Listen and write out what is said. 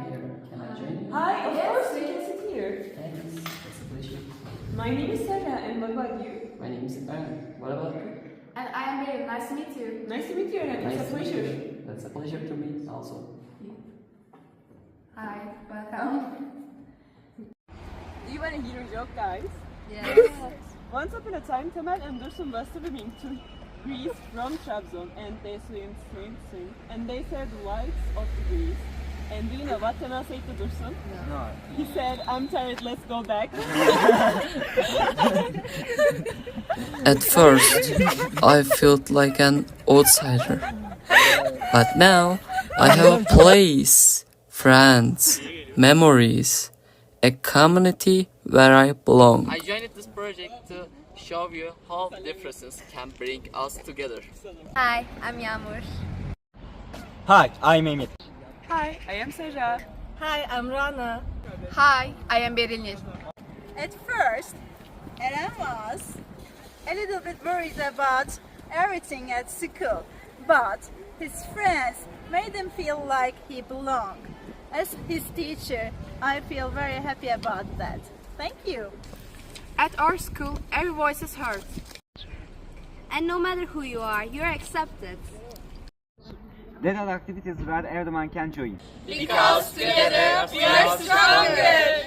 here. Can I join you? Hi, of course, we can sit here. Thanks. It's a pleasure. My name is Sarah, and what about you? My name is Eren. What about you? And I am Meltem. Nice to meet you. Nice to meet you, and it's a to meet pleasure. you. That's a pleasure to me also. Hi, welcome. Do you want to hear a joke, guys? Yes. Once upon a time, Temel and Dursun was swimming to Greece from Trabzon, and they swim, and they said the lights of the Greece. And do you know what Temel said to Dursun? No. He said, "I'm tired, let's go back." At first, I felt like an outsider. But now, I have a place, friends, memories, a community where I belong. I joined this project to show you how differences can bring us together. Hi, I'm Yağmur. Hi, I'm Emir. Hi, I am Sarah. Hi, I'm Rana. Hi, I am Berilnil. At first, Eren was a little bit worried about everything at school, but his friends made him feel like he belonged. As his teacher, I feel very happy about that. Thank you. At our school, every voice is heard. And no matter who you are, you're accepted. Let our activities where everyone can join. Because together we are stronger.